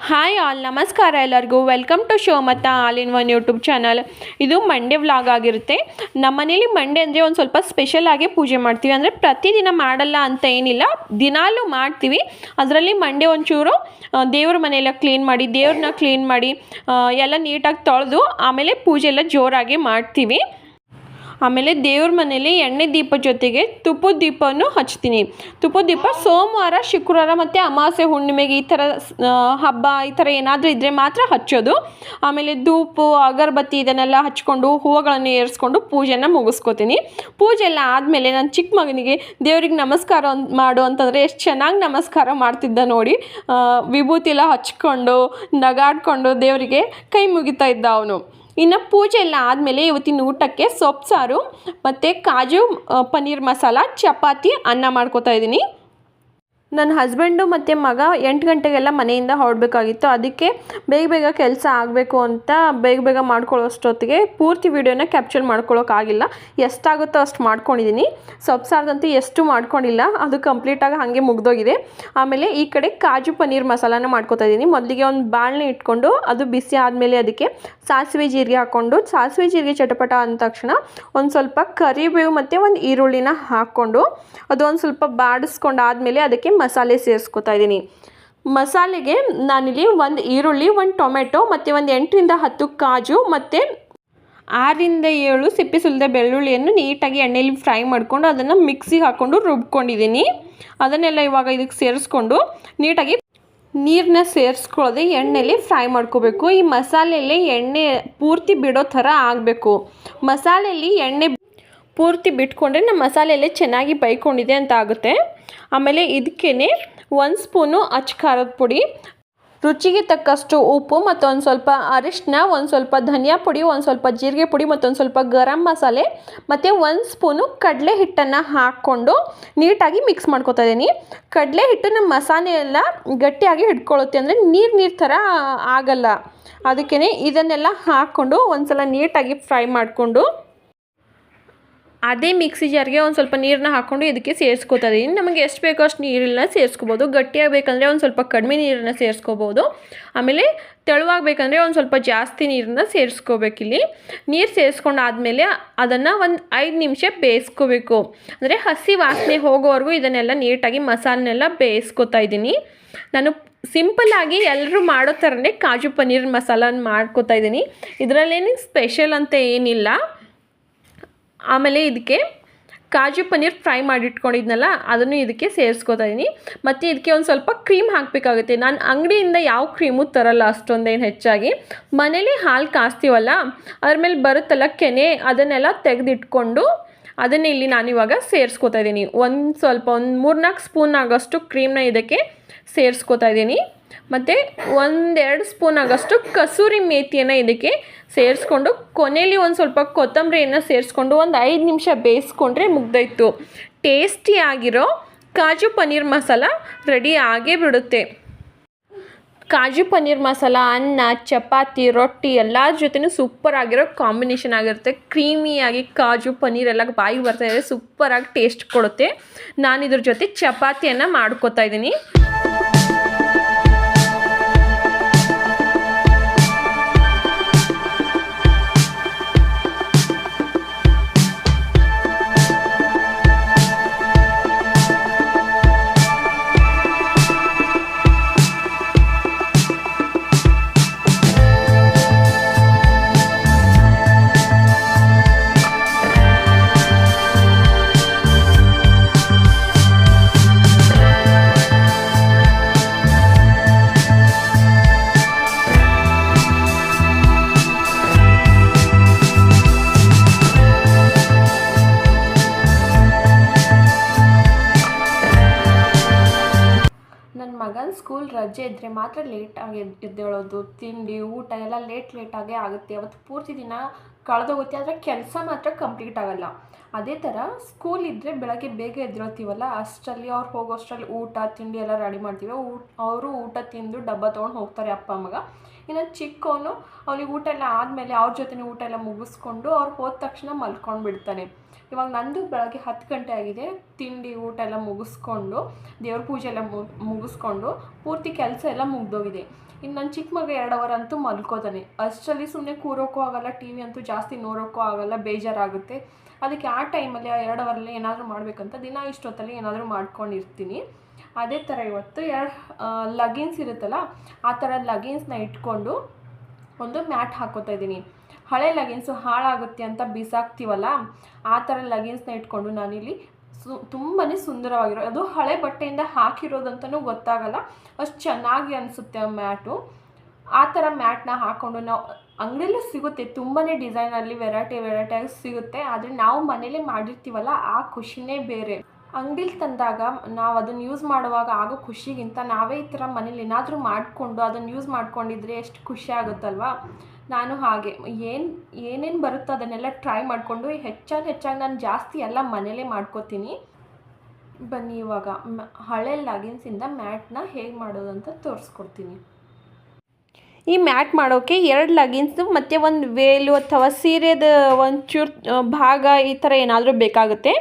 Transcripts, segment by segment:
Hi all, ನಮಸ್ಕಾರ ಎಲ್ಲರಿಗೂ. Welcome to show ಮತ್ತು all in one YouTube channel. ಇದು ಮಂಡೇ ವ್ಲಾಗ್ ಆಗಿರುತ್ತೆ. ನಮ್ಮ ಮನೇಲಿ ಮಂಡೇ ಅಂದರೆ ಒಂದು ಸ್ವಲ್ಪ ಸ್ಪೆಷಲ್ ಆಗಿ ಪೂಜೆ ಮಾಡ್ತೀವಿ. ಅಂದರೆ ಪ್ರತಿದಿನ ಮಾಡಲ್ಲ ಅಂತ ಏನಿಲ್ಲ, ದಿನಾಲೂ ಮಾಡ್ತೀವಿ. ಅದರಲ್ಲಿ ಮಂಡೇ ಒಂಚೂರು ದೇವ್ರ ಮನೆಯೆಲ್ಲ ಕ್ಲೀನ್ ಮಾಡಿ, ದೇವ್ರನ್ನ ಕ್ಲೀನ್ ಮಾಡಿ ಎಲ್ಲ ನೀಟಾಗಿ ತೊಳೆದು ಆಮೇಲೆ ಪೂಜೆ ಎಲ್ಲ ಜೋರಾಗಿ ಮಾಡ್ತೀವಿ. ಆಮೇಲೆ ದೇವ್ರ ಮನೇಲಿ ಎಣ್ಣೆ ದೀಪ ಜೊತೆಗೆ ತುಪ್ಪದ ದೀಪವನ್ನು ಹಚ್ತೀನಿ. ತುಪ್ಪದ ದೀಪ ಸೋಮವಾರ, ಶುಕ್ರವಾರ ಮತ್ತು ಅಮಾವಾಸ್ಯೆ, ಹುಣ್ಣಿಮೆಗೆ ಈ ಥರ ಹಬ್ಬ ಈ ಥರ ಏನಾದರೂ ಇದ್ದರೆ ಮಾತ್ರ ಹಚ್ಚೋದು. ಆಮೇಲೆ ಧೂಪ, ಅಗರಬತ್ತಿ ಇದನ್ನೆಲ್ಲ ಹಚ್ಕೊಂಡು ಹೂವುಗಳನ್ನು ಏರಿಸ್ಕೊಂಡು ಪೂಜೆನ ಮುಗಿಸ್ಕೋತೀನಿ. ಪೂಜೆ ಎಲ್ಲ ಆದಮೇಲೆ ನನ್ನ ಚಿಕ್ಕ ಮಗನಿಗೆ ದೇವ್ರಿಗೆ ನಮಸ್ಕಾರ ಮಾಡು ಅಂತಂದರೆ ಎಷ್ಟು ಚೆನ್ನಾಗಿ ನಮಸ್ಕಾರ ಮಾಡ್ತಿದ್ದ ನೋಡಿ. ವಿಭೂತಿ ಎಲ್ಲ ಹಚ್ಕೊಂಡು ನಗಾಡ್ಕೊಂಡು ದೇವರಿಗೆ ಕೈ ಮುಗಿತಾ ಇದ್ದ ಅವನು. ಇನ್ನು ಪೂಜೆ ಎಲ್ಲ ಆದಮೇಲೆ ಇವತ್ತಿನ ಊಟಕ್ಕೆ ಸೊಪ್ಪು ಸಾರು ಮತ್ತು ಕಾಜು ಪನ್ನೀರ್ ಮಸಾಲ, ಚಪಾತಿ, ಅನ್ನ ಮಾಡ್ಕೋತಾ ಇದ್ದೀನಿ. ನನ್ನ ಹಸ್ಬೆಂಡು ಮತ್ತು ಮಗ 8 ಗಂಟೆಗೆಲ್ಲ ಮನೆಯಿಂದ ಹೊರಡಬೇಕಾಗಿತ್ತು. ಅದಕ್ಕೆ ಬೇಗ ಕೆಲಸ ಆಗಬೇಕು ಅಂತ ಬೇಗ ಮಾಡ್ಕೊಳ್ಳೋಷ್ಟೊತ್ತಿಗೆ ಪೂರ್ತಿ ವೀಡಿಯೋನ ಕ್ಯಾಪ್ಚರ್ ಮಾಡ್ಕೊಳ್ಳೋಕ್ಕಾಗಿಲ್ಲ. ಎಷ್ಟಾಗುತ್ತೋ ಅಷ್ಟು ಮಾಡ್ಕೊಂಡಿದ್ದೀನಿ. ಸೊಪ್ಪು ಸಾರದಂತೂ ಎಷ್ಟು ಮಾಡ್ಕೊಂಡಿಲ್ಲ, ಅದು ಕಂಪ್ಲೀಟಾಗಿ ಹಾಗೆ ಮುಗ್ದೋಗಿದೆ. ಆಮೇಲೆ ಈ ಕಡೆ ಕಾಜು ಪನ್ನೀರ್ ಮಸಾಲಾನ ಮಾಡ್ಕೊತಾ ಇದ್ದೀನಿ. ಮೊದಲಿಗೆ ಒಂದು ಬಾಣಲೆ ಇಟ್ಕೊಂಡು ಅದು ಬಿಸಿ ಆದಮೇಲೆ ಅದಕ್ಕೆ ಸಾಸಿವೆ ಜೀರಿಗೆ ಹಾಕ್ಕೊಂಡು, ಸಾಸಿವೆ ಜೀರಿಗೆ ಚಟಪಟ ಅಂದ ತಕ್ಷಣ ಒಂದು ಸ್ವಲ್ಪ ಕರಿಬೇವು ಮತ್ತು ಒಂದು ಈರುಳ್ಳಿನ ಹಾಕ್ಕೊಂಡು ಅದೊಂದು ಸ್ವಲ್ಪ ಬಾಡಿಸ್ಕೊಂಡು ಆದಮೇಲೆ ಅದಕ್ಕೆ ಮಸಾಲೆ ಸೇರಿಸ್ಕೊತಾ ಇದ್ದೀನಿ. ಮಸಾಲೆಗೆ ನಾನಿಲ್ಲಿ ಒಂದು ಈರುಳ್ಳಿ, ಒಂದು ಟೊಮೆಟೊ ಮತ್ತು ಒಂದು 8ರಿಂದ 10 ಕಾಜು ಮತ್ತು 6ರಿಂದ 7 ಸಿಪ್ಪೆ ಸುಲಿದ ಬೆಳ್ಳುಳ್ಳಿಯನ್ನು ನೀಟಾಗಿ ಎಣ್ಣೆಯಲ್ಲಿ ಫ್ರೈ ಮಾಡಿಕೊಂಡು ಅದನ್ನು ಮಿಕ್ಸಿಗೆ ಹಾಕ್ಕೊಂಡು ರುಬ್ಕೊಂಡಿದ್ದೀನಿ. ಅದನ್ನೆಲ್ಲ ಇವಾಗ ಇದಕ್ಕೆ ಸೇರಿಸ್ಕೊಂಡು ನೀಟಾಗಿ ನೀರನ್ನ ಸೇರಿಸ್ಕೊಳ್ಳೋದೆ ಎಣ್ಣೆಲಿ ಫ್ರೈ ಮಾಡ್ಕೋಬೇಕು. ಈ ಮಸಾಲೆಯಲ್ಲಿ ಎಣ್ಣೆ ಪೂರ್ತಿ ಬಿಡೋ ಥರ ಆಗಬೇಕು. ಮಸಾಲೆಯಲ್ಲಿ ಎಣ್ಣೆ ಪೂರ್ತಿ ಬಿಟ್ಕೊಂಡ್ರೆ ನಮ್ಮ ಮಸಾಲೆಯಲ್ಲೇ ಚೆನ್ನಾಗಿ ಬೈಕೊಂಡಿದೆ ಅಂತ ಆಗುತ್ತೆ. ಆಮೇಲೆ ಇದಕ್ಕೇ 1 ಸ್ಪೂನು ಅಚ್ಚ ಖಾರದ ಪುಡಿ, ರುಚಿಗೆ ತಕ್ಕಷ್ಟು ಉಪ್ಪು ಮತ್ತು ಒಂದು ಸ್ವಲ್ಪ ಅರಿಶಿನ, ಒಂದು ಸ್ವಲ್ಪ ಧನಿಯಾ ಪುಡಿ, ಒಂದು ಸ್ವಲ್ಪ ಜೀರಿಗೆ ಪುಡಿ ಮತ್ತೊಂದು ಸ್ವಲ್ಪ ಗರಂ ಮಸಾಲೆ ಮತ್ತು 1 ಸ್ಪೂನು ಕಡಲೆ ಹಿಟ್ಟನ್ನು ಹಾಕ್ಕೊಂಡು ನೀಟಾಗಿ ಮಿಕ್ಸ್ ಮಾಡ್ಕೊತಾ ಇದ್ದೀನಿ. ಕಡಲೆ ಹಿಟ್ಟು ನಮ್ಮ ಮಸಾಲೆ ಎಲ್ಲ ಗಟ್ಟಿಯಾಗಿ ಹಿಡ್ಕೊಳ್ಳುತ್ತೆ, ಅಂದರೆ ನೀರು ಥರ ಆಗಲ್ಲ. ಅದಕ್ಕೇ ಇದನ್ನೆಲ್ಲ ಹಾಕ್ಕೊಂಡು ಒಂದು ಸಲ ನೀಟಾಗಿ ಫ್ರೈ ಮಾಡಿಕೊಂಡು ಅದೇ ಮಿಕ್ಸಿ ಜಾರ್ಗೆ ಒಂದು ಸ್ವಲ್ಪ ನೀರನ್ನ ಹಾಕ್ಕೊಂಡು ಇದಕ್ಕೆ ಸೇರಿಸ್ಕೊತಾ ಇದ್ದೀನಿ. ನಮಗೆ ಎಷ್ಟು ಬೇಕೋ ಅಷ್ಟು ನೀರನ್ನ ಸೇರಿಸ್ಕೋಬೋದು. ಗಟ್ಟಿಯಾಗಬೇಕಂದ್ರೆ ಒಂದು ಸ್ವಲ್ಪ ಕಡಿಮೆ ನೀರನ್ನು ಸೇರಿಸ್ಕೋಬೋದು. ಆಮೇಲೆ ತೆಳುವಾಗಬೇಕಂದ್ರೆ ಒಂದು ಸ್ವಲ್ಪ ಜಾಸ್ತಿ ನೀರನ್ನ ಸೇರಿಸ್ಕೋಬೇಕಿಲ್ಲಿ. ನೀರು ಸೇರಿಸ್ಕೊಂಡಾದ್ಮೇಲೆ ಅದನ್ನು ಒಂದು 5 ನಿಮಿಷ ಬೇಯಿಸ್ಕೋಬೇಕು. ಅಂದರೆ ಹಸಿ ವಾಸನೆ ಹೋಗೋವರೆಗೂ ಇದನ್ನೆಲ್ಲ ನೀಟಾಗಿ ಮಸಾಲೆನೆಲ್ಲ ಬೇಯಿಸ್ಕೊತಾ ಇದ್ದೀನಿ. ನಾನು ಸಿಂಪಲ್ಲಾಗಿ ಎಲ್ಲರೂ ಮಾಡೋ ಥರನೇ ಕಾಜು ಪನ್ನೀರ್ ಮಸಾಲನ ಮಾಡ್ಕೊತಾ ಇದ್ದೀನಿ. ಇದರಲ್ಲೇನು ಸ್ಪೆಷಲ್ ಅಂತ ಏನಿಲ್ಲ. ಆಮೇಲೆ ಇದಕ್ಕೆ ಕಾಜು ಪನ್ನೀರ್ ಫ್ರೈ ಮಾಡಿಟ್ಕೊಂಡಿದ್ನಲ್ಲ ಅದನ್ನು ಇದಕ್ಕೆ ಸೇರಿಸ್ಕೊತಾ ಇದ್ದೀನಿ. ಮತ್ತು ಇದಕ್ಕೆ ಒಂದು ಸ್ವಲ್ಪ ಕ್ರೀಮ್ ಹಾಕಬೇಕಾಗುತ್ತೆ. ನಾನು ಅಂಗಡಿಯಿಂದ ಯಾವ ಕ್ರೀಮು ತರಲ್ಲ ಅಷ್ಟೊಂದೇನು ಹೆಚ್ಚಾಗಿ. ಮನೇಲಿ ಹಾಲು ಕಾಸ್ತೀವಲ್ಲ ಅದ್ರ ಮೇಲೆ ಬರುತ್ತಲ್ಲ ಕೆನೆ, ಅದನ್ನೆಲ್ಲ ತೆಗೆದಿಟ್ಕೊಂಡು ಅದನ್ನೇ ಇಲ್ಲಿ ನಾನಿವಾಗ ಸೇರಿಸ್ಕೊತಾ ಇದ್ದೀನಿ. ಒಂದು 3-4 ಸ್ಪೂನ್ ಆಗೋಷ್ಟು ಕ್ರೀಮ್ನ ಇದಕ್ಕೆ ಸೇರಿಸ್ಕೊತಾ ಇದ್ದೀನಿ. ಮತ್ತು 1-2 ಸ್ಪೂನ್ ಆಗೋಷ್ಟು ಕಸೂರಿ ಮೇಥಿಯನ್ನು ಇದಕ್ಕೆ ಸೇರಿಸ್ಕೊಂಡು ಕೊನೆಯಲ್ಲಿ ಒಂದು ಸ್ವಲ್ಪ ಕೊತ್ತಂಬರಿಯನ್ನು ಸೇರಿಸ್ಕೊಂಡು ಒಂದು 5 ನಿಮಿಷ ಬೇಯಿಸ್ಕೊಂಡ್ರೆ ಮುಗ್ದೋಯ್ತು. ಟೇಸ್ಟಿಯಾಗಿರೋ ಕಾಜು ಪನ್ನೀರ್ ಮಸಾಲ ರೆಡಿ ಆಗೇ ಬಿಡುತ್ತೆ. ಕಾಜು ಪನ್ನೀರ್ ಮಸಾಲ ಅನ್ನ, ಚಪಾತಿ, ರೊಟ್ಟಿ ಎಲ್ಲರ ಜೊತೆನೂ ಸೂಪರ್ ಆಗಿರೋ ಕಾಂಬಿನೇಷನ್ ಆಗಿರುತ್ತೆ. ಕ್ರೀಮಿಯಾಗಿ ಕಾಜು ಪನ್ನೀರ್ ಎಲ್ಲ ಬಾಯಿಗೆ ಬರ್ತಾಯಿದೆ, ಸೂಪರಾಗಿ ಟೇಸ್ಟ್ ಕೊಡುತ್ತೆ. ನಾನು ಇದ್ರ ಜೊತೆ ಚಪಾತಿಯನ್ನು ಮಾಡ್ಕೊತಾ ಇದ್ದೀನಿ. ಮಗನ ಸ್ಕೂಲ್ ರಜೆ ಇದ್ದರೆ ಮಾತ್ರ ಲೇಟಾಗಿ ಎದ್ದೇಳೋದು, ತಿಂಡಿ ಊಟ ಎಲ್ಲ ಲೇಟಾಗೇ ಆಗುತ್ತೆ. ಅವತ್ತು ಪೂರ್ತಿ ದಿನ ಕಳೆದೋಗುತ್ತೆ, ಆದರೆ ಕೆಲಸ ಮಾತ್ರ ಕಂಪ್ಲೀಟ್ ಆಗೋಲ್ಲ. ಅದೇ ಥರ ಸ್ಕೂಲ್ ಇದ್ದರೆ ಬೆಳಗ್ಗೆ ಬೇಗ ಎದ್ದೇಳ್ತೀವಲ್ಲ, ಅಷ್ಟರಲ್ಲಿ ಅವ್ರು ಹೋಗೋಷ್ಟರಲ್ಲಿ ಊಟ ತಿಂಡಿ ಎಲ್ಲ ರೆಡಿ ಮಾಡ್ತೀವಿ. ಅವರು ಊಟ ತಿಂದು ಡಬ್ಬ ತೊಗೊಂಡು ಹೋಗ್ತಾರೆ ಅಪ್ಪ ಮಗ. ಇನ್ನು ಚಿಕ್ಕವನು ಅವನಿಗೆ ಊಟ ಎಲ್ಲ ಆದಮೇಲೆ ಅವ್ರ ಜೊತೆ ಊಟ ಎಲ್ಲ ಮುಗಿಸ್ಕೊಂಡು ಅವ್ರು ಹೋದ ತಕ್ಷಣ ಮಲ್ಕೊಂಡು ಬಿಡ್ತಾನೆ. ಇವಾಗ ನಂದು ಬೆಳಗ್ಗೆ 10 ಗಂಟೆ ಆಗಿದೆ. ತಿಂಡಿ ಊಟ ಎಲ್ಲ ಮುಗಿಸ್ಕೊಂಡು ದೇವ್ರ ಪೂಜೆ ಎಲ್ಲ ಮುಗಿಸ್ಕೊಂಡು ಪೂರ್ತಿ ಕೆಲಸ ಎಲ್ಲ ಮುಗ್ದೋಗಿದೆ. ಇನ್ನು ನನ್ನ ಚಿಕ್ಕ ಮಗ 2 ಅವರ್ ಅಂತೂ ಮಲ್ಕೋತಾನೆ. ಅಷ್ಟರಲ್ಲಿ ಸುಮ್ಮನೆ ಕೂರೋಕ್ಕೂ ಆಗಲ್ಲ, ಟಿ ವಿ ಅಂತೂ ಜಾಸ್ತಿ ನೋಡೋಕ್ಕೂ ಆಗಲ್ಲ, ಬೇಜಾರಾಗುತ್ತೆ. ಅದಕ್ಕೆ ಆ ಟೈಮಲ್ಲಿ ಆ 2 ಅವರಲ್ಲಿ ಏನಾದರೂ ಮಾಡಬೇಕಂತ ದಿನ ಇಷ್ಟೊತ್ತಲ್ಲಿ ಏನಾದರೂ ಮಾಡ್ಕೊಂಡಿರ್ತೀನಿ. ಅದೇ ಥರ ಇವತ್ತು 2 ಲಗಿನ್ಸ್ ಇರುತ್ತಲ್ಲ, ಆ ಥರ ಲಗಿನ್ಸ್ನ ಇಟ್ಕೊಂಡು ಒಂದು ಮ್ಯಾಟ್ ಹಾಕೋತಾ ಇದ್ದೀನಿ. ಹಳೆ ಲಗಿನ್ಸು ಹಾಳಾಗುತ್ತೆ ಅಂತ ಬಿಸಾಕ್ತೀವಲ್ಲ, ಆ ಥರ ಲಗಿನ್ಸ್ನ ಇಟ್ಕೊಂಡು ನಾನಿಲ್ಲಿ ತುಂಬಾ ಸುಂದರವಾಗಿರೋ, ಅದು ಹಳೆ ಬಟ್ಟೆಯಿಂದ ಹಾಕಿರೋದಂತನೂ ಗೊತ್ತಾಗಲ್ಲ, ಅಷ್ಟು ಚೆನ್ನಾಗಿ ಅನಿಸುತ್ತೆ ಆ ಮ್ಯಾಟು. ಆ ಥರ ಮ್ಯಾಟ್ನ ಹಾಕ್ಕೊಂಡು ನಾವು ಅಂಗಡಿಯಲ್ಲೂ ಸಿಗುತ್ತೆ, ತುಂಬಾ ಡಿಸೈನಲ್ಲಿ ವೆರೈಟಿಯಾಗಿ ಸಿಗುತ್ತೆ. ಆದರೆ ನಾವು ಮನೇಲೇ ಮಾಡಿರ್ತೀವಲ್ಲ, ಆ ಖುಷಿನೇ ಬೇರೆ. ಅಂಗಡಿಲಿ ತಂದಾಗ ನಾವು ಅದನ್ನು ಯೂಸ್ ಮಾಡುವಾಗ ಆಗೋ ಖುಷಿಗಿಂತ ನಾವೇ ಈ ಥರ ಮನೇಲಿ ಏನಾದರೂ ಮಾಡಿಕೊಂಡು ಅದನ್ನು ಯೂಸ್ ಮಾಡ್ಕೊಂಡಿದ್ರೆ ಎಷ್ಟು ಖುಷಿ ಆಗುತ್ತಲ್ವ. ನಾನು ಹಾಗೆ ಏನೇನು ಬರುತ್ತೋ ಅದನ್ನೆಲ್ಲ ಟ್ರೈ ಮಾಡಿಕೊಂಡು ಹೆಚ್ಚಾಗಿ ನಾನು ಜಾಸ್ತಿ ಎಲ್ಲ ಮನೇಲೇ ಮಾಡ್ಕೋತೀನಿ. ಬನ್ನಿ ಇವಾಗ ಹಳೆ ಲಗಿನ್ಸಿಂದ ಮ್ಯಾಟ್ನ ಹೇಗೆ ಮಾಡೋದಂತ ತೋರಿಸ್ಕೊಡ್ತೀನಿ. ಈ ಮ್ಯಾಟ್ ಮಾಡೋಕ್ಕೆ 2 ಲಗಿನ್ಸು ಮತ್ತು ಒಂದು ವೇಲು ಅಥವಾ ಸೀರೆದ ಒಂದು ಚೂರು ಭಾಗ ಈ ಥರ ಏನಾದರೂ ಬೇಕಾಗುತ್ತೆ.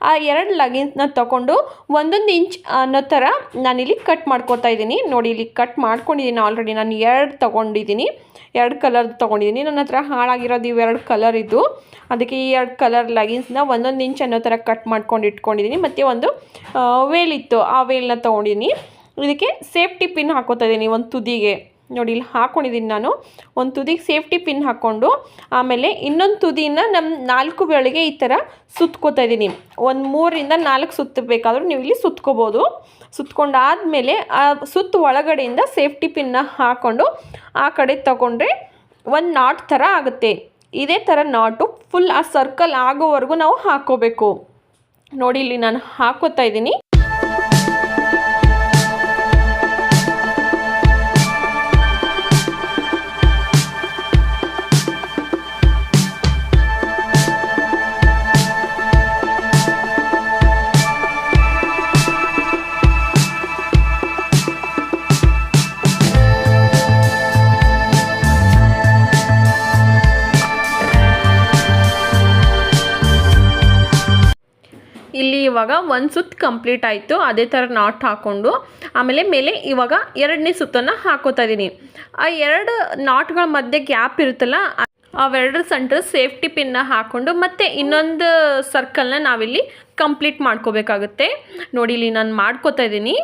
ಆ 2 ಲಗಿನ್ಸ್ನ ತೊಗೊಂಡು 1 ಇಂಚ್ ಅನ್ನೋ ಥರ ನಾನಿಲ್ಲಿ ಕಟ್ ಮಾಡ್ಕೊತಾ ಇದ್ದೀನಿ. ನೋಡಿ, ಇಲ್ಲಿ ಕಟ್ ಮಾಡ್ಕೊಂಡಿದ್ದೀನಿ ಆಲ್ರೆಡಿ. ನಾನು 2 ತೊಗೊಂಡಿದ್ದೀನಿ, 2 ಕಲರ್ ತೊಗೊಂಡಿದ್ದೀನಿ. ನನ್ನ ಹತ್ರ ಹಾಳಾಗಿರೋದು ಇವೆರಡು ಕಲರ್ ಇದ್ದು, ಅದಕ್ಕೆ ಈ 2 ಕಲರ್ ಲಗಿನ್ಸ್ನ 1 ಇಂಚ್ ಅನ್ನೋ ಥರ ಕಟ್ ಮಾಡ್ಕೊಂಡು ಇಟ್ಕೊಂಡಿದ್ದೀನಿ. ಮತ್ತು ಒಂದು ವೇಲಿತ್ತು, ಆ ವೇಲ್ನ ತೊಗೊಂಡಿದ್ದೀನಿ. ಇದಕ್ಕೆ ಸೇಫ್ಟಿ ಪಿನ್ ಹಾಕೋತಾ ಇದ್ದೀನಿ ಒಂದು ತುದಿಗೆ. ನೋಡಿ, ಇಲ್ಲಿ ಹಾಕ್ಕೊಂಡಿದ್ದೀನಿ ನಾನು. ಒಂದು ತುದಿಗೆ ಸೇಫ್ಟಿ ಪಿನ್ ಹಾಕ್ಕೊಂಡು ಆಮೇಲೆ ಇನ್ನೊಂದು ತುದಿನ ನಮ್ಮ 4 ಬೆಳೆಗೆ ಈ ಥರ ಸುತ್ಕೋತಾ ಇದ್ದೀನಿ. ಒಂದು 3 ಇಂದ 4 ಸುತ್ತು ಬೇಕಾದರೂ ನೀವು ಇಲ್ಲಿ ಸುತ್ಕೋಬೋದು. ಸುತ್ಕೊಂಡಾದಮೇಲೆ ಆ ಸುತ್ತು ಒಳಗಡೆಯಿಂದ ಸೇಫ್ಟಿ ಪಿನ್ನ ಹಾಕ್ಕೊಂಡು ಆ ಕಡೆ ತಗೊಂಡ್ರೆ ಒಂದು ನಾಟ್ ಥರ ಆಗುತ್ತೆ. ಇದೇ ಥರ ನಾಟು ಫುಲ್ ಆ ಸರ್ಕಲ್ ಆಗೋವರೆಗೂ ನಾವು ಹಾಕ್ಕೋಬೇಕು. ನೋಡಿ, ಇಲ್ಲಿ ನಾನು ಹಾಕೋತಾ ಇದ್ದೀನಿ. ಇಲ್ಲಿ ಇವಾಗ ಒಂದು ಸುತ್ತು ಕಂಪ್ಲೀಟ್ ಆಯಿತು. ಅದೇ ಥರ ನಾಟ್ ಹಾಕ್ಕೊಂಡು ಆಮೇಲೆ ಮೇಲೆ ಇವಾಗ 2ನೇ ಸುತ್ತನ್ನು ಹಾಕೋತಾ ಇದ್ದೀನಿ. ಆ 2 ನಾಟ್ಗಳ ಮಧ್ಯೆ ಗ್ಯಾಪ್ ಇರುತ್ತಲ್ಲ, ಅವೆರಡರ ಸೆಂಟರ್ ಸೇಫ್ಟಿ ಪಿನ್ನ ಹಾಕ್ಕೊಂಡು ಮತ್ತೆ ಇನ್ನೊಂದು ಸರ್ಕಲ್ನ ನಾವಿಲ್ಲಿ ಕಂಪ್ಲೀಟ್ ಮಾಡ್ಕೋಬೇಕಾಗುತ್ತೆ. ನೋಡಿ, ಇಲ್ಲಿ ನಾನು ಮಾಡ್ಕೋತಾ ಇದ್ದೀನಿ.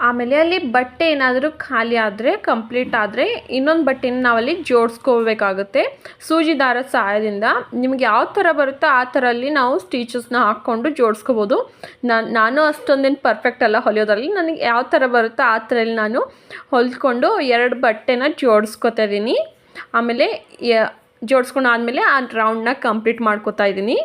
ಆಮೇಲೆ ಅಲ್ಲಿ ಬಟ್ಟೆ ಏನಾದರೂ ಖಾಲಿ ಆದರೆ, ಕಂಪ್ಲೀಟ್ ಆದರೆ ಇನ್ನೊಂದು ಬಟ್ಟೆನ ನಾವಲ್ಲಿ ಜೋಡಿಸ್ಕೋಬೇಕಾಗುತ್ತೆ ಸೂಜಿ ದಾರದ ಸಹಾಯದಿಂದ. ನಿಮಗೆ ಯಾವ ಥರ ಬರುತ್ತೋ ಆ ಥರಲ್ಲಿ ನಾವು ಸ್ಟಿಚಸ್ನ ಹಾಕ್ಕೊಂಡು ಜೋಡಿಸ್ಕೋಬೋದು. ನಾನು ಅಷ್ಟೊಂದೇನು ಪರ್ಫೆಕ್ಟ್ ಅಲ್ಲ ಹೊಲಿಯೋದ್ರಲ್ಲಿ. ನನಗೆ ಯಾವ ಥರ ಬರುತ್ತೋ ಆ ಥರಲ್ಲಿ ನಾನು ಹೊಲ್ಕೊಂಡು 2 ಬಟ್ಟೆನ ಜೋಡಿಸ್ಕೊತಾ ಇದ್ದೀನಿ. ಆಮೇಲೆ ಜೋಡಿಸ್ಕೊಂಡು ಆದಮೇಲೆ ಆ ರೌಂಡ್ನ ಕಂಪ್ಲೀಟ್ ಮಾಡ್ಕೋತಾ ಇದ್ದೀನಿ.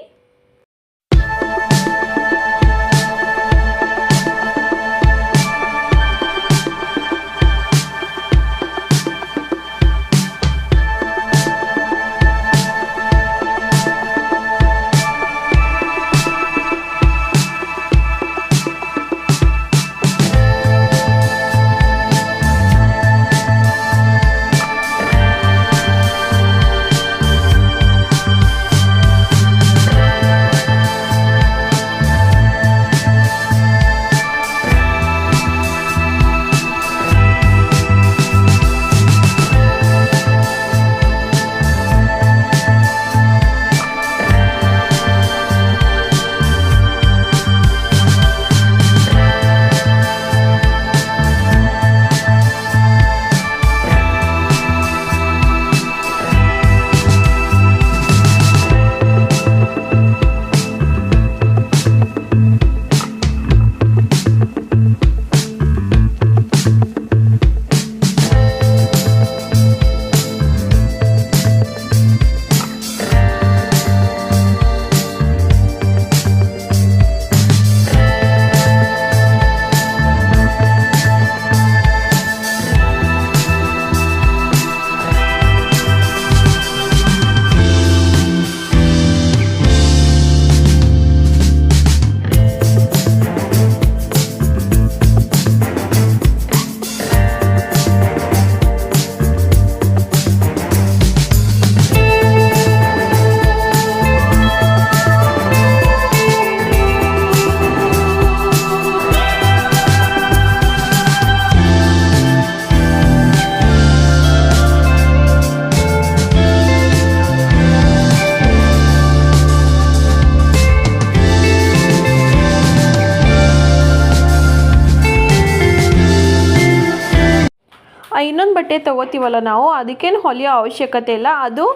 ಇನ್ನೊಂದು ಬಟ್ಟೆ ತೊಗೋತೀವಲ್ಲ ನಾವು, ಅದಕ್ಕೇನು ಹೊಲಿಯೋ ಅವಶ್ಯಕತೆ ಇಲ್ಲ. ಅದು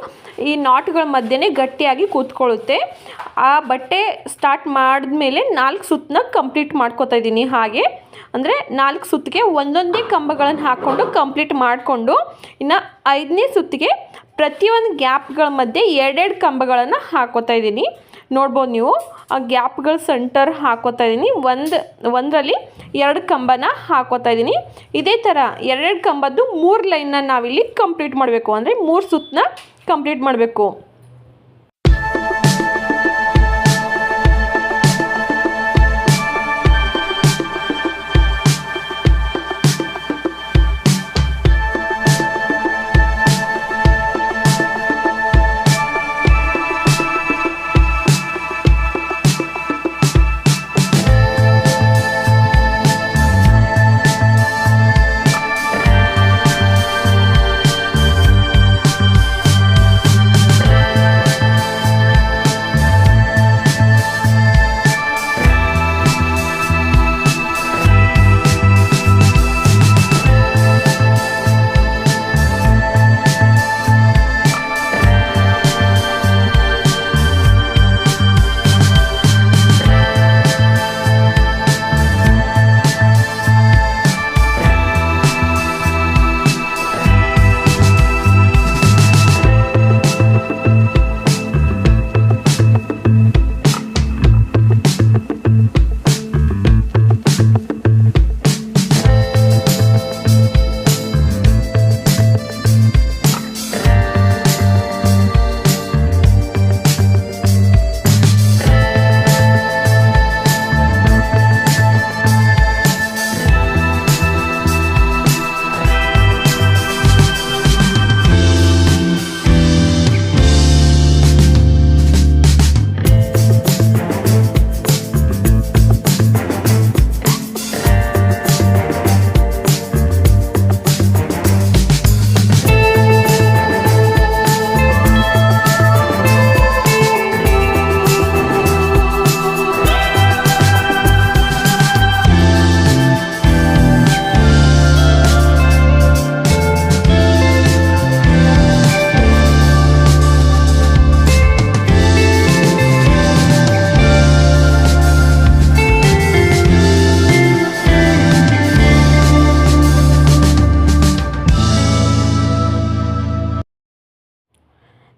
ಈ ನಾಟ್ಗಳ ಮಧ್ಯೆ ಗಟ್ಟಿಯಾಗಿ ಕೂತ್ಕೊಳ್ಳುತ್ತೆ. ಆ ಬಟ್ಟೆ ಸ್ಟಾರ್ಟ್ ಮಾಡಿದ್ಮೇಲೆ 4 ಸುತ್ತನ್ನ ಕಂಪ್ಲೀಟ್ ಮಾಡ್ಕೋತಾ ಇದ್ದೀನಿ. ಹಾಗೆ ಅಂದರೆ 4 ಸುತ್ತಿಗೆ ಒಂದೊಂದೇ ಕಂಬಗಳನ್ನು ಹಾಕ್ಕೊಂಡು ಕಂಪ್ಲೀಟ್ ಮಾಡಿಕೊಂಡು, ಇನ್ನು 5ನೇ ಸುತ್ತಿಗೆ ಪ್ರತಿಯೊಂದು ಗ್ಯಾಪ್ಗಳ ಮಧ್ಯೆ 2 ಕಂಬಗಳನ್ನು ಹಾಕೋತಾ ಇದ್ದೀನಿ. ನೋಡ್ಬೋದು ನೀವು, ಆ ಗ್ಯಾಪ್ಗಳ ಸೆಂಟರ್ ಹಾಕೋತಾ ಇದ್ದೀನಿ. ಒಂದರಲ್ಲಿ 2 ಕಂಬನ ಹಾಕೋತಾ ಇದ್ದೀನಿ. ಇದೇ ಥರ 2 ಕಂಬದ್ದು 3 ಲೈನ್ನ ನಾವಿಲ್ಲಿ ಕಂಪ್ಲೀಟ್ ಮಾಡಬೇಕು, ಅಂದರೆ 3 ಸುತ್ತನ್ನ ಕಂಪ್ಲೀಟ್ ಮಾಡಬೇಕು.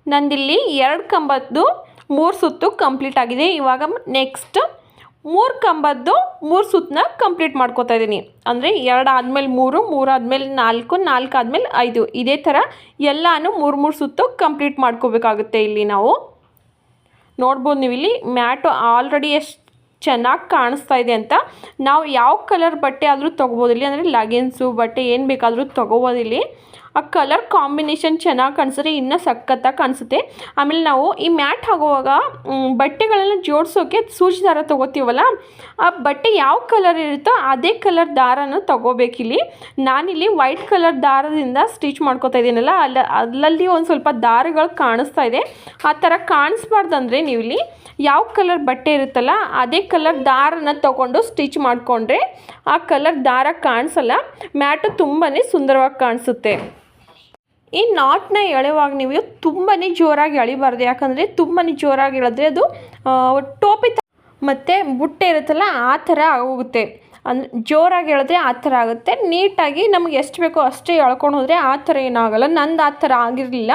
ನಂದಿಲ್ಲಿ 2 ಕಂಬದ್ದು 3 ಸುತ್ತು ಕಂಪ್ಲೀಟ್ ಆಗಿದೆ. ಇವಾಗ ನೆಕ್ಸ್ಟ್ 3 ಕಂಬದ್ದು 3 ಸುತ್ತನ್ನ ಕಂಪ್ಲೀಟ್ ಮಾಡ್ಕೋತಾ ಇದ್ದೀನಿ. ಅಂದರೆ 2 ಆದಮೇಲೆ 3, 3 ಆದಮೇಲೆ 4, 4 ಆದಮೇಲೆ 5, ಇದೇ ಥರ ಎಲ್ಲನೂ 3 ಸುತ್ತು ಕಂಪ್ಲೀಟ್ ಮಾಡ್ಕೋಬೇಕಾಗುತ್ತೆ. ಇಲ್ಲಿ ನಾವು ನೋಡ್ಬೋದು, ನೀವು ಇಲ್ಲಿ ಮ್ಯಾಟು ಆಲ್ರೆಡಿ ಎಷ್ಟು ಚೆನ್ನಾಗಿ ಕಾಣಿಸ್ತಾ ಇದೆ ಅಂತ. ನಾವು ಯಾವ ಕಲರ್ ಬಟ್ಟೆ ಆದರೂ ತೊಗೋಬೋದು ಇಲ್ಲಿ, ಅಂದರೆ ಲೆಗಿನ್ಸು ಬಟ್ಟೆ ಏನು ಬೇಕಾದರೂ ತೊಗೋಬೋದು ಇಲ್ಲಿ. ಆ ಕಲರ್ ಕಾಂಬಿನೇಷನ್ ಚೆನ್ನಾಗಿ ಕಾಣಿಸಿದ್ರೆ ಇನ್ನೂ ಸಖತ್ತಾಗಿ ಕಾಣಿಸುತ್ತೆ. ಆಮೇಲೆ ನಾವು ಈ ಮ್ಯಾಟ್ ಹಾಕುವಾಗ ಬಟ್ಟೆಗಳನ್ನ ಜೋಡಿಸೋಕೆ ಸೂಜಿ ದಾರ ತೊಗೋತೀವಲ್ಲ, ಆ ಬಟ್ಟೆ ಯಾವ ಕಲರ್ ಇರುತ್ತೋ ಅದೇ ಕಲರ್ ದಾರನ ತೊಗೋಬೇಕಿಲ್ಲಿ. ನಾನಿಲ್ಲಿ ವೈಟ್ ಕಲರ್ ದಾರದಿಂದ ಸ್ಟಿಚ್ ಮಾಡ್ಕೋತಾ ಇದ್ದೀನಲ್ಲ, ಅಲ್ಲಲ್ಲಿ ಒಂದು ಸ್ವಲ್ಪ ದಾರಗಳು ಕಾಣಿಸ್ತಾ ಇದೆ. ಆ ಥರ ಕಾಣಿಸ್ಬಾರ್ದಂದ್ರೆ ನೀವು ಇಲ್ಲಿ ಯಾವ ಕಲರ್ ಬಟ್ಟೆ ಇರುತ್ತಲ್ಲ ಅದೇ ಕಲರ್ ದಾರನ ತೊಗೊಂಡು ಸ್ಟಿಚ್ ಮಾಡಿಕೊಂಡ್ರೆ ಆ ಕಲರ್ ದಾರ ಕಾಣಿಸಲ್ಲ, ಮ್ಯಾಟು ತುಂಬಾ ಸುಂದರವಾಗಿ ಕಾಣಿಸುತ್ತೆ. ಈ ನಾಟ್ನ ಎಳೆಯುವಾಗ ನೀವು ತುಂಬಾ ಜೋರಾಗಿ ಎಳಿಬಾರ್ದು, ಯಾಕಂದರೆ ತುಂಬಾ ಜೋರಾಗಿ ಎಳೆದ್ರೆ ಅದು ಟೋಪಿ ಮತ್ತು ಬುಟ್ಟೆ ಇರುತ್ತಲ್ಲ ಆ ಥರ ಆಗೋಗುತ್ತೆ. ಅಂದರೆ ಜೋರಾಗಿ ಎಳೆದ್ರೆ ಆ ಥರ ಆಗುತ್ತೆ. ನೀಟಾಗಿ ನಮಗೆ ಎಷ್ಟು ಬೇಕೋ ಅಷ್ಟೇ ಎಳ್ಕೊಂಡು ಹೋದರೆ ಆ ಥರ ಏನಾಗಲ್ಲ. ನಂದು ಆ ಥರ ಆಗಿರಲಿಲ್ಲ,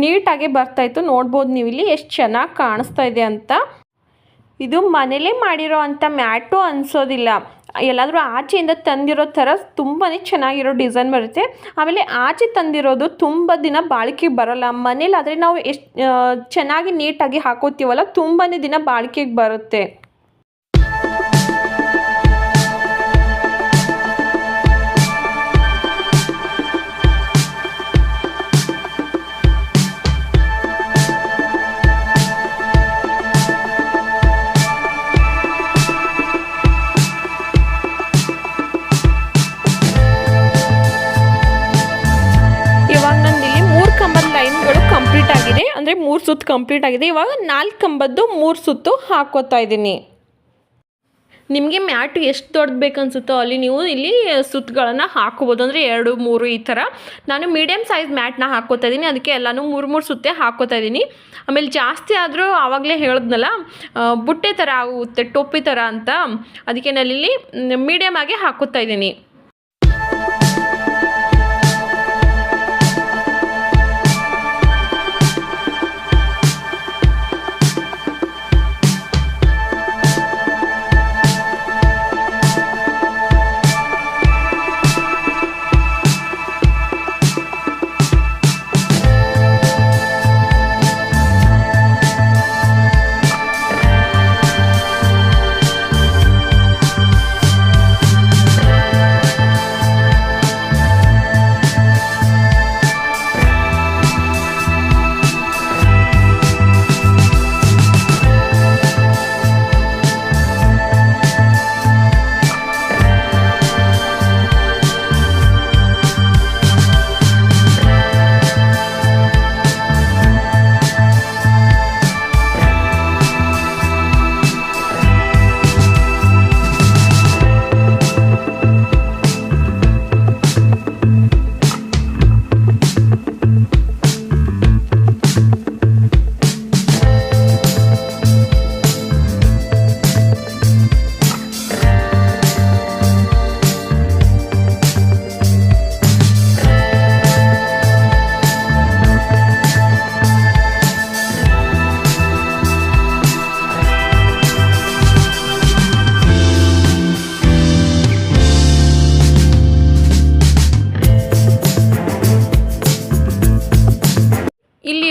ನೀಟಾಗಿ ಬರ್ತಾಯಿತ್ತು. ನೋಡ್ಬೋದು ನೀವು ಇಲ್ಲಿ ಎಷ್ಟು ಚೆನ್ನಾಗಿ ಕಾಣಿಸ್ತಾ ಇದೆ ಅಂತ. ಇದು ಮನೇಲೇ ಮಾಡಿರೋ ಅಂಥ ಮ್ಯಾಟು ಅನಿಸೋದಿಲ್ಲ, ಎಲ್ಲಾದರೂ ಆಚೆಯಿಂದ ತಂದಿರೋ ಥರ ತುಂಬಾ ಚೆನ್ನಾಗಿರೋ ಡಿಸೈನ್ ಬರುತ್ತೆ. ಆಮೇಲೆ ಆಚೆ ತಂದಿರೋದು ತುಂಬ ದಿನ ಬಾಳಿಕೆಗೆ ಬರೋಲ್ಲ. ಮನೇಲಾದರೆ ನಾವು ಎಷ್ಟು ಚೆನ್ನಾಗಿ ನೀಟಾಗಿ ಹಾಕೋತೀವಲ್ಲ ತುಂಬಾ ದಿನ ಬಾಳಿಕೆಗೆ ಬರುತ್ತೆ. ಅಂದರೆ 3 ಸುತ್ತು ಕಂಪ್ಲೀಟ್ ಆಗಿದೆ. ಇವಾಗ 4 ಕಂಬದ್ದು 3 ಸುತ್ತು ಹಾಕೋತಾ ಇದ್ದೀನಿ. ನಿಮಗೆ ಮ್ಯಾಟು ಎಷ್ಟು ದೊಡ್ಡದು ಬೇಕನ್ಸುತ್ತೋ ಅಲ್ಲಿ ನೀವು ಇಲ್ಲಿ ಸುತ್ತುಗಳನ್ನು ಹಾಕೋಬೋದು. ಅಂದರೆ 2, 3 ಈ ಥರ. ನಾನು ಮೀಡಿಯಮ್ ಸೈಜ್ ಮ್ಯಾಟ್ನ ಹಾಕ್ಕೋತಾ ಇದ್ದೀನಿ. ಅದಕ್ಕೆ ಎಲ್ಲನೂ 3 ಸುತ್ತೇ ಹಾಕ್ಕೋತಾ ಇದ್ದೀನಿ. ಆಮೇಲೆ ಜಾಸ್ತಿ ಆದರೂ ಆವಾಗಲೇ ಹೇಳಿದ್ನಲ್ಲ ಬುಟ್ಟೆ ಥರ ಆಗುತ್ತೆ, ಟೋಪಿ ಥರ ಅಂತ. ಅದಕ್ಕೆ ನಾನಿಲ್ಲಿ ಮೀಡಿಯಮ್ ಆಗಿ ಹಾಕ್ಕೋತಾ ಇದ್ದೀನಿ.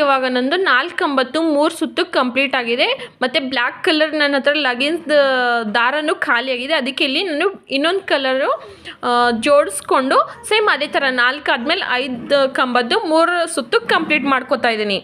ಇವಾಗ ನಂದು 4 ಸುತ್ತು ಕಂಪ್ಲೀಟ್ ಆಗಿದೆ. ಮತ್ತು ಬ್ಲ್ಯಾಕ್ ಕಲರ್ ನನ್ನ ಹತ್ರ ಲಗಿನ್ಸ್ ದಾರನೂ ಖಾಲಿಯಾಗಿದೆ. ಅದಕ್ಕೆ ಇಲ್ಲಿ ನಾನು ಇನ್ನೊಂದು ಕಲರು ಜೋಡಿಸ್ಕೊಂಡು ಸೇಮ್ ಅದೇ ಥರ 4 ಆದಮೇಲೆ 5 ಕಂಬದ್ದು 3 ಸುತ್ತು ಕಂಪ್ಲೀಟ್ ಮಾಡ್ಕೋತಾ ಇದ್ದೀನಿ.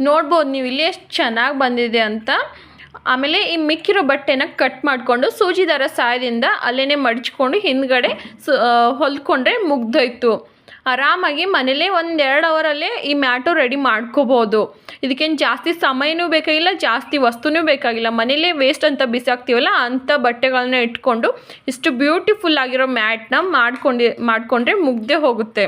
ನೋಡ್ಬೋದು ನೀವು ಇಲ್ಲಿ ಎಷ್ಟು ಚೆನ್ನಾಗಿ ಬಂದಿದೆ ಅಂತ. ಆಮೇಲೆ ಈ ಮಿಕ್ಕಿರೋ ಬಟ್ಟೆನ ಕಟ್ ಮಾಡಿಕೊಂಡು ಸೂಜಿ ದಾರ ಸಹಾಯದಿಂದ ಅಲ್ಲೇ ಮಡಚ್ಕೊಂಡು ಹಿಂದ್ಗಡೆ ಹೊಲ್ಕೊಂಡ್ರೆ ಮುಗ್ದೋಯ್ತು. ಆರಾಮಾಗಿ ಮನೇಲೇ 1-2 ಅವರಲ್ಲೇ ಈ ಮ್ಯಾಟು ರೆಡಿ ಮಾಡ್ಕೋಬೋದು. ಇದಕ್ಕೇನು ಜಾಸ್ತಿ ಸಮಯನೂ ಬೇಕಾಗಿಲ್ಲ, ಜಾಸ್ತಿ ವಸ್ತುನೂ ಬೇಕಾಗಿಲ್ಲ. ಮನೇಲೇ ವೇಸ್ಟ್ ಅಂತ ಬಿಸಾಕ್ತೀವಲ್ಲ ಅಂಥ ಬಟ್ಟೆಗಳನ್ನ ಇಟ್ಕೊಂಡು ಇಷ್ಟು ಬ್ಯೂಟಿಫುಲ್ ಆಗಿರೋ ಮ್ಯಾಟ್ನ ಮಾಡಿಕೊಂಡ್ರೆ ಮುಗ್ದೇ ಹೋಗುತ್ತೆ.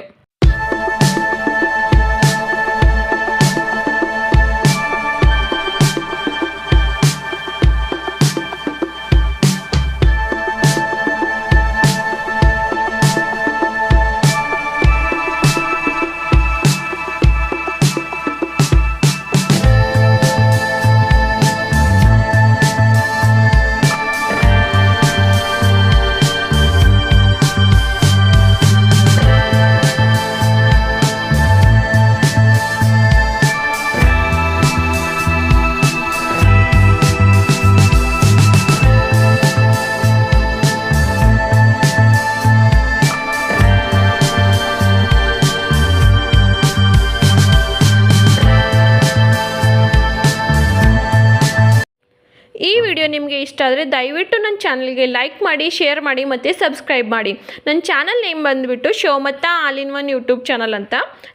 ಈ ವಿಡಿಯೋ ನಿಮಗೆ ಇಷ್ಟ ಆದರೆ ದಯವಿಟ್ಟು ನನ್ನ ಚಾನಲ್ಗೆ ಲೈಕ್ ಮಾಡಿ, ಶೇರ್ ಮಾಡಿ ಮತ್ತು ಸಬ್ಸ್ಕ್ರೈಬ್ ಮಾಡಿ. ನನ್ನ ಚಾನಲ್ ನೇಮ್ ಬಂದುಬಿಟ್ಟು ಶೋಮತಾ all in one YouTube channel ಅಂತ.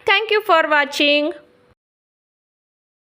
Thank you for watching.